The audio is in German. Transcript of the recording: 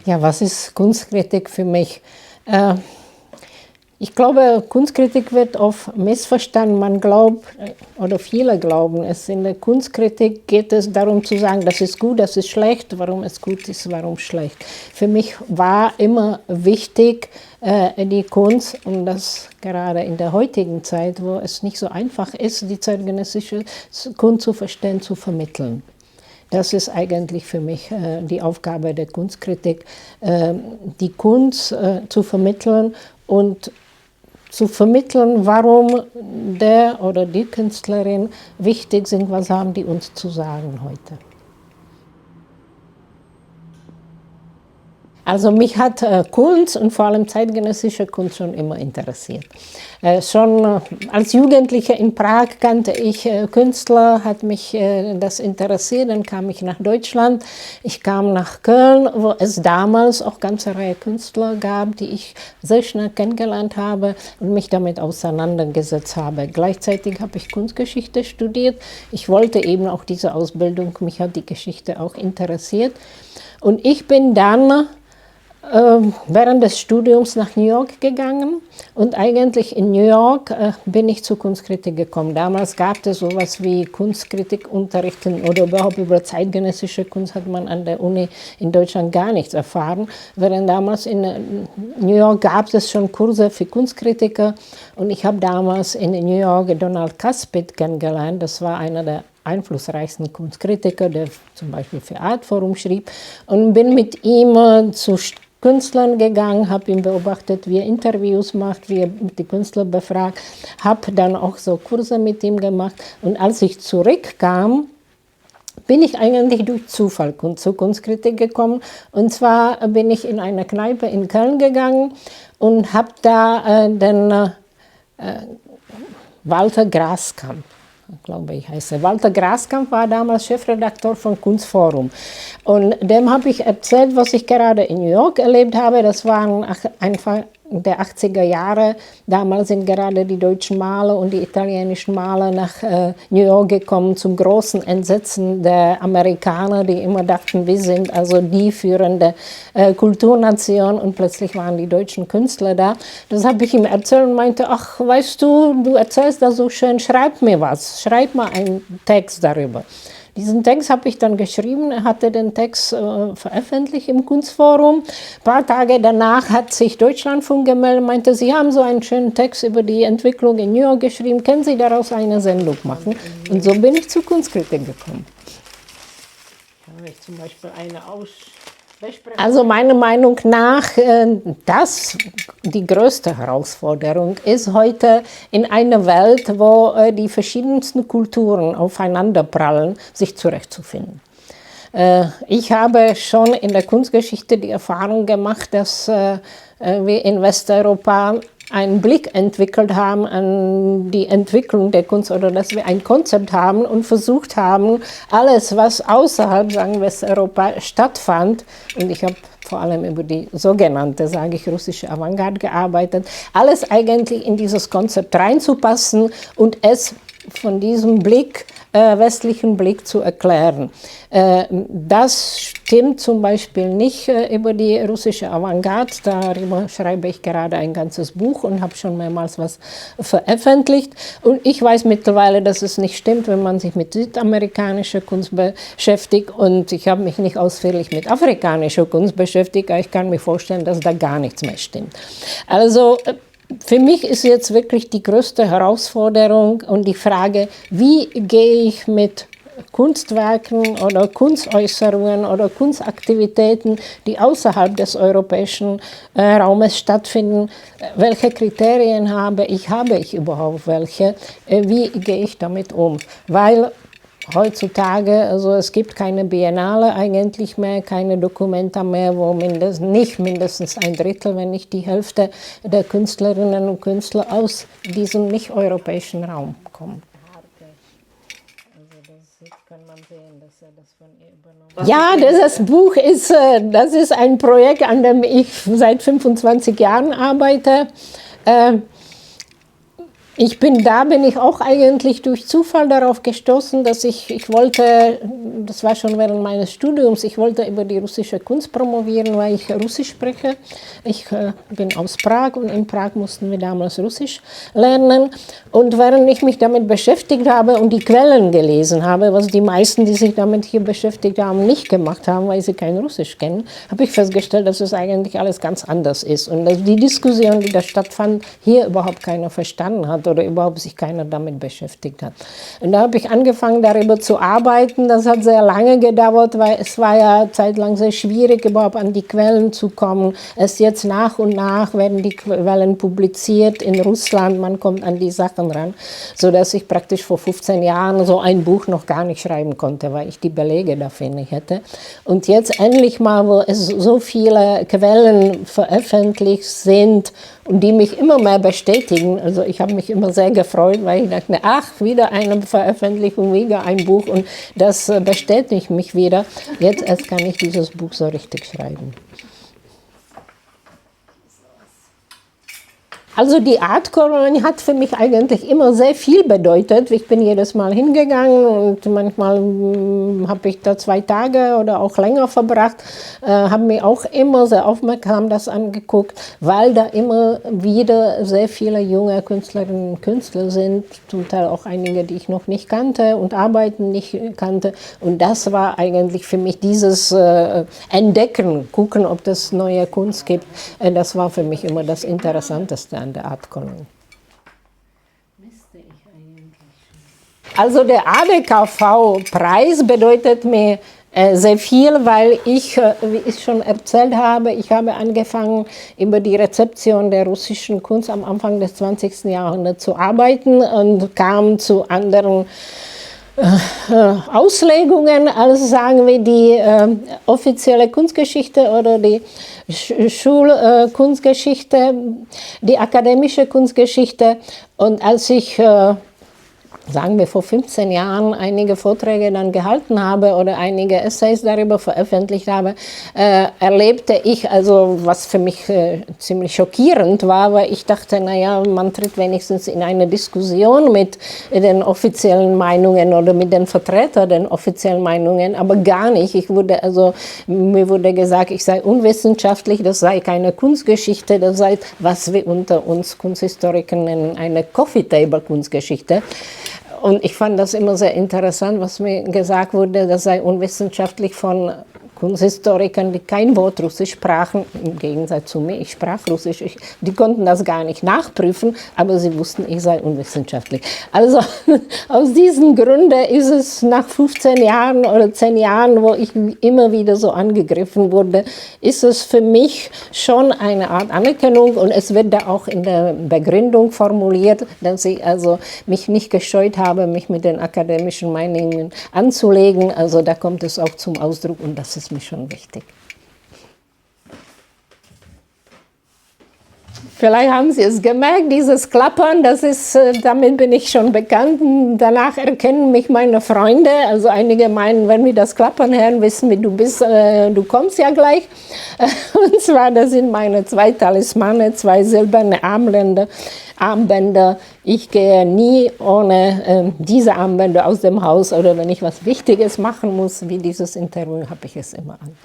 Ja, was ist Kunstkritik für mich? Ich glaube, Kunstkritik wird oft missverstanden. Man glaubt, oder viele glauben es, in der Kunstkritik geht es darum zu sagen, das ist gut, das ist schlecht, warum es gut ist, warum schlecht. Für mich war immer wichtig, die Kunst, und das gerade in der heutigen Zeit, wo es nicht so einfach ist, die zeitgenössische Kunst zu verstehen, zu vermitteln. Das ist eigentlich für mich die Aufgabe der Kunstkritik, die Kunst zu vermitteln und zu vermitteln, warum der oder die Künstlerin wichtig sind, was haben die uns zu sagen heute. Also mich hat Kunst und vor allem zeitgenössische Kunst schon immer interessiert. Schon als Jugendliche in Prag kannte ich Künstler, hat mich das interessiert, dann kam ich nach Deutschland. Ich kam nach Köln, wo es damals auch ganze Reihe Künstler gab, die ich sehr schnell kennengelernt habe und mich damit auseinandergesetzt habe. Gleichzeitig habe ich Kunstgeschichte studiert. Ich wollte eben auch diese Ausbildung, mich hat die Geschichte auch interessiert. Und ich bin dann während des Studiums nach New York gegangen und eigentlich in New York bin ich zur Kunstkritik gekommen. Damals gab es sowas wie Kunstkritikunterricht oder überhaupt über zeitgenössische Kunst hat man an der Uni in Deutschland gar nichts erfahren. Während damals in New York gab es schon Kurse für Kunstkritiker und ich habe damals in New York Donald Caspit kennengelernt. Das war einer der einflussreichsten Kunstkritiker, der zum Beispiel für Artforum schrieb, und bin mit ihm zu Künstlern gegangen, habe ihn beobachtet, wie er Interviews macht, wie er die Künstler befragt, habe dann auch so Kurse mit ihm gemacht. Und als ich zurückkam, bin ich eigentlich durch Zufall zur Kunstkritik gekommen. Und zwar bin ich in eine Kneipe in Köln gegangen und habe da den Walter Graskamp, glaube ich, heißt er. Walter Graskamp war damals Chefredakteur von Kunstforum. Und dem habe ich erzählt, was ich gerade in New York erlebt habe. Das waren einfach der 80er Jahre. Damals sind gerade die deutschen Maler und die italienischen Maler nach New York gekommen, zum großen Entsetzen der Amerikaner, die immer dachten, wir sind also die führende Kulturnation, und plötzlich waren die deutschen Künstler da. Das habe ich ihm erzählt und meinte, ach, weißt du, du erzählst das so schön, schreib mir was, schreib mal einen Text darüber. Diesen Text habe ich dann geschrieben, er hatte den Text veröffentlicht im Kunstforum. Ein paar Tage danach hat sich Deutschlandfunk gemeldet und meinte, Sie haben so einen schönen Text über die Entwicklung in New York geschrieben, können Sie daraus eine Sendung machen? Und so bin ich zur Kunstkritik gekommen. Da habe ich zum Beispiel eine Also meiner Meinung nach, die größte Herausforderung ist heute in einer Welt, wo die verschiedensten Kulturen aufeinanderprallen, sich zurechtzufinden. Ich habe schon in der Kunstgeschichte die Erfahrung gemacht, dass wir in Westeuropa einen Blick entwickelt haben an die Entwicklung der Kunst, oder dass wir ein Konzept haben und versucht haben, alles, was außerhalb, sagen Westeuropa, stattfand, und ich habe vor allem über die sogenannte, sage ich, russische Avantgarde gearbeitet, alles eigentlich in dieses Konzept reinzupassen und es von diesem Blick, westlichen Blick zu erklären. Das stimmt zum Beispiel nicht über die russische Avantgarde. Darüber schreibe ich gerade ein ganzes Buch und habe schon mehrmals was veröffentlicht. Und ich weiß mittlerweile, dass es nicht stimmt, wenn man sich mit südamerikanischer Kunst beschäftigt. Und ich habe mich nicht ausführlich mit afrikanischer Kunst beschäftigt, aber ich kann mir vorstellen, dass da gar nichts mehr stimmt. Also für mich ist jetzt wirklich die größte Herausforderung und die Frage, wie gehe ich mit Kunstwerken oder Kunstäußerungen oder Kunstaktivitäten, die außerhalb des europäischen Raumes stattfinden, welche Kriterien habe ich überhaupt welche, wie gehe ich damit um? Weil heutzutage, also es gibt keine Biennale eigentlich mehr, keine Dokumenta mehr, wo nicht mindestens ein Drittel, wenn nicht die Hälfte der Künstlerinnen und Künstler aus diesem nicht-europäischen Raum kommen. Ja, dieses Buch ist, das ist ein Projekt, an dem ich seit 25 Jahren arbeite. bin ich auch eigentlich durch Zufall darauf gestoßen, dass ich wollte, das war schon während meines Studiums, ich wollte über die russische Kunst promovieren, weil ich Russisch spreche. Ich bin aus Prag und in Prag mussten wir damals Russisch lernen. Und während ich mich damit beschäftigt habe und die Quellen gelesen habe, was die meisten, die sich damit hier beschäftigt haben, nicht gemacht haben, weil sie kein Russisch kennen, habe ich festgestellt, dass es eigentlich alles ganz anders ist. Und dass die Diskussion, die da stattfand, hier überhaupt keiner verstanden hat oder überhaupt sich keiner damit beschäftigt hat. Und da habe ich angefangen, darüber zu arbeiten. Das hat sehr lange gedauert, weil es war ja zeitlang sehr schwierig, überhaupt an die Quellen zu kommen. Erst jetzt nach und nach werden die Quellen publiziert in Russland, man kommt an die Sachen ran, sodass ich praktisch vor 15 Jahren so ein Buch noch gar nicht schreiben konnte, weil ich die Belege dafür nicht hätte. Und jetzt endlich mal, wo es so viele Quellen veröffentlicht sind und die mich immer mehr bestätigen, also ich habe mich immer sehr gefreut, weil ich dachte, ach, wieder eine Veröffentlichung, wieder ein Buch und das bestätigt mich wieder. Jetzt erst kann ich dieses Buch so richtig schreiben. Also die Artkolonie hat für mich eigentlich immer sehr viel bedeutet. Ich bin jedes Mal hingegangen und manchmal habe ich da 2 Tage oder auch länger verbracht, habe mir auch immer sehr aufmerksam das angeguckt, weil da immer wieder sehr viele junge Künstlerinnen und Künstler sind, zum Teil auch einige, die ich noch nicht kannte und Arbeiten nicht kannte. Und das war eigentlich für mich dieses Entdecken, gucken, ob es neue Kunst gibt, das war für mich immer das Interessanteste an der Artkolonie. Also der ADKV-Preis bedeutet mir sehr viel, weil ich, wie ich schon erzählt habe, ich habe angefangen, über die Rezeption der russischen Kunst am Anfang des 20. Jahrhunderts zu arbeiten und kam zu anderen Auslegungen, also sagen wir die offizielle Kunstgeschichte oder die Schulkunstgeschichte, die akademische Kunstgeschichte. Und als ich sagen wir vor 15 Jahren einige Vorträge dann gehalten habe oder einige Essays darüber veröffentlicht habe, erlebte ich, also was für mich ziemlich schockierend war, weil ich dachte, naja, man tritt wenigstens in eine Diskussion mit den offiziellen Meinungen oder mit den Vertretern der offiziellen Meinungen, aber gar nicht. Mir wurde gesagt, ich sei unwissenschaftlich, das sei keine Kunstgeschichte, das sei, was wir unter uns Kunsthistorikern nennen, eine Coffee-Table-Kunstgeschichte. Und ich fand das immer sehr interessant, was mir gesagt wurde, das sei unwissenschaftlich von Kunsthistorikern, die kein Wort Russisch sprachen, im Gegensatz zu mir, ich sprach Russisch, die konnten das gar nicht nachprüfen, aber sie wussten, ich sei unwissenschaftlich. Also aus diesen Gründen ist es nach 15 Jahren oder 10 Jahren, wo ich immer wieder so angegriffen wurde, ist es für mich schon eine Art Anerkennung und es wird da auch in der Begründung formuliert, dass ich also mich nicht gescheut habe, mich mit den akademischen Meinungen anzulegen. Also da kommt es auch zum Ausdruck und das ist mir schon wichtig. Vielleicht haben Sie es gemerkt, dieses Klappern, das ist, damit bin ich schon bekannt. Danach erkennen mich meine Freunde, also einige meinen, wenn wir das Klappern hören, wissen wir, du bist, du kommst ja gleich. Und zwar, das sind meine 2 Talismane, 2 silberne Armbänder. Ich gehe nie ohne diese Armbänder aus dem Haus oder wenn ich was Wichtiges machen muss, wie dieses Interview, habe ich es immer an.